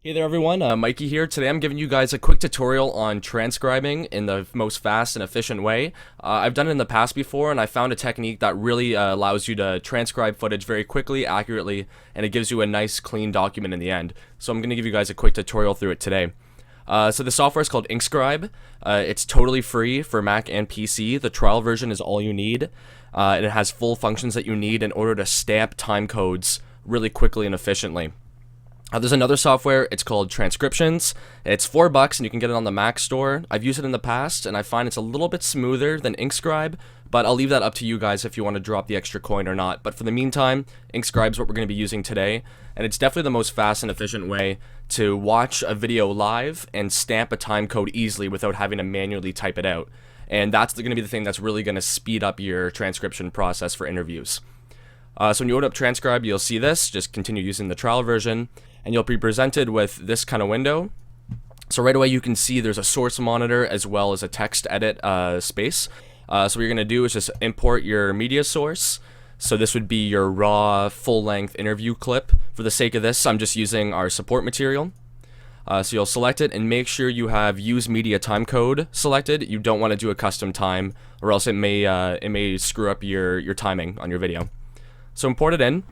Hey there everyone, Mikey here. Today I'm giving you guys a quick tutorial on transcribing in the most fast and efficient way. I've done it in the past before and I found a technique that really allows you to transcribe footage very quickly, accurately, and it gives you a nice clean document in the end. So I'm going to give you guys a quick tutorial through it today. So the software is called Inkscribe. It's totally free for Mac and PC. The trial version is all you need, and it has full functions that you need in order to stamp time codes really quickly and efficiently. There's another software, it's called Transcriptions. It's $4 and you can get it on the Mac store. I've used it in the past and I find it's a little bit smoother than Inkscribe, but I'll leave that up to you guys if you want to drop the extra coin or not. But for the meantime, Inkscribe is what we're going to be using today, and it's definitely the most fast and efficient way to watch a video live and stamp a time code easily without having to manually type it out. And that's going to be the thing that's really going to speed up your transcription process for interviews. So when you open up Transcribe, you'll see this. Just continue using the trial version, and you'll be presented with this kind of window. So right away you can see there's a source monitor as well as a text edit space. So what you're going to do is just import your media source. So this would be your raw full-length interview clip. For the sake of this, I'm just using our support material. So you'll select it and make sure you have use media timecode selected. You don't want to do a custom time, or else it may screw up your timing on your video. So import it in,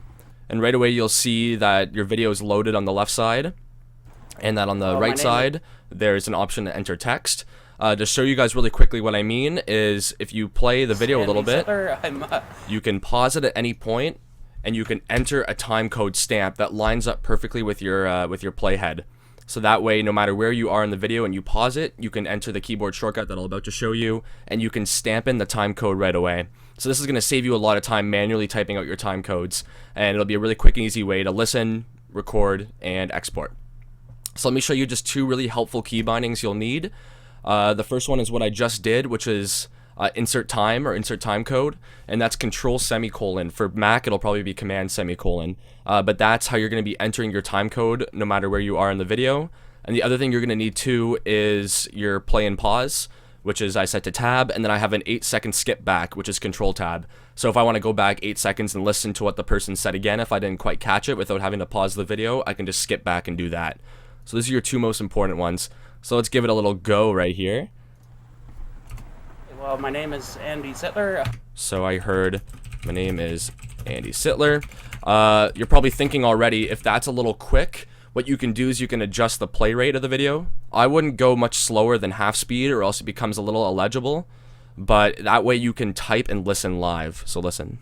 and right away you'll see that your video is loaded on the left side, and that on the right side there's an option to enter text. To show you guys really quickly what I mean is, if you play the video a little bit, you can pause it at any point, and you can enter a time code stamp that lines up perfectly with your playhead. So that way, no matter where you are in the video and you pause it, you can enter the keyboard shortcut that I'm about to show you, and you can stamp in the time code right away. So this is going to save you a lot of time manually typing out your time codes, and it'll be a really quick and easy way to listen, record, and export. So let me show you just two really helpful key bindings you'll need. The first one is what I just did, which is insert time or insert time code, and that's control semicolon. For Mac, it'll probably be command semicolon, but that's how you're going to be entering your time code no matter where you are in the video. And the other thing you're going to need too is your play and pause, which is I set to tab, and then I have an 8-second skip back, which is control tab. So if I want to go back 8 seconds and listen to what the person said again, if I didn't quite catch it without having to pause the video, I can just skip back and do that. So these are your two most important ones. So let's give it a little go right here. Well, my name is Andy Sittler. So I heard, my name is Andy Sittler. You're probably thinking already, if that's a little quick, what you can do is you can adjust the play rate of the video. I wouldn't go much slower than half speed, or else it becomes a little illegible. But that way you can type and listen live. So listen.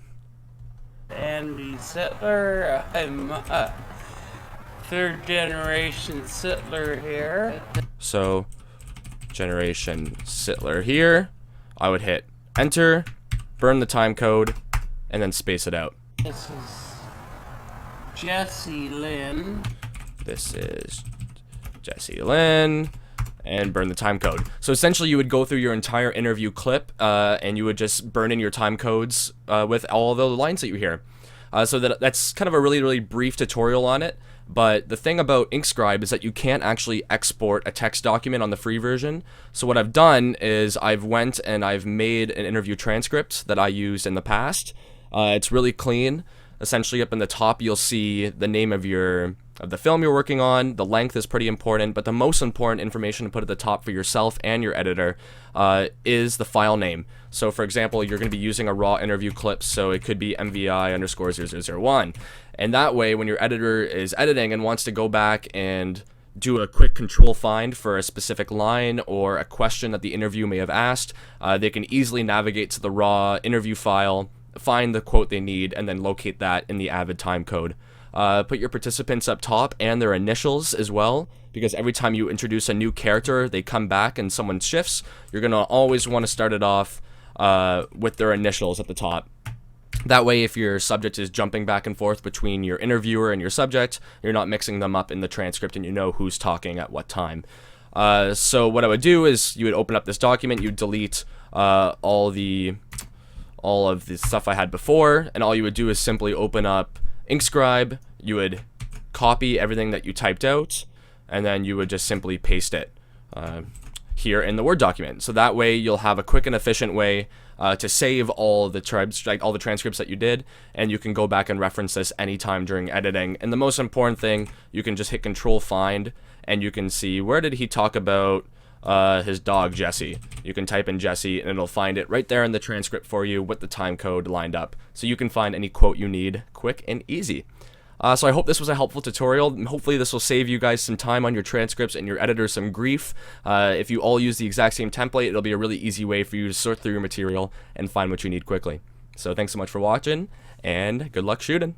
Andy Sittler. I'm third generation Sittler here. So, generation Sittler here. I would hit enter, burn the time code, and then space it out. This is Jesse Lynn. This is Jesse Lynn, and burn the time code. So essentially you would go through your entire interview clip, and you would just burn in your time codes with all the lines that you hear. So that's kind of a really brief tutorial on it. But the thing about Inkscribe is that you can't actually export a text document on the free version. So what I've done is I've went and I've made an interview transcript that I used in the past. It's really clean. Essentially up in the top you'll see the name of the film you're working on. The length is pretty important, but the most important information to put at the top for yourself and your editor is the file name. So for example, you're going to be using a raw interview clip, so it could be MVI_0001. And that way, when your editor is editing and wants to go back and do a quick control find for a specific line or a question that the interview may have asked, they can easily navigate to the raw interview file, find the quote they need, and then locate that in the Avid timecode. Put your participants up top and their initials as well, because every time you introduce a new character, they come back and someone shifts. You're going to always want to start it off with their initials at the top. That way, if your subject is jumping back and forth between your interviewer and your subject, you're not mixing them up in the transcript and you know who's talking at what time. So what I would do is you would open up this document, you delete all of the stuff I had before, and all you would do is simply open up Inkscribe. You would copy everything that you typed out, and then you would just simply paste it here in the Word document. So that way you'll have a quick and efficient way to save all the all the transcripts that you did, and you can go back and reference this anytime during editing. And the most important thing, you can just hit Control Find, and you can see where did he talk about his dog Jesse. You can type in Jesse, and it'll find it right there in the transcript for you with the time code lined up, so you can find any quote you need quick and easy. So I hope this was a helpful tutorial. Hopefully this will save you guys some time on your transcripts and your editor some grief. If you all use the exact same template, it'll be a really easy way for you to sort through your material and find what you need quickly. So thanks so much for watching, and good luck shooting.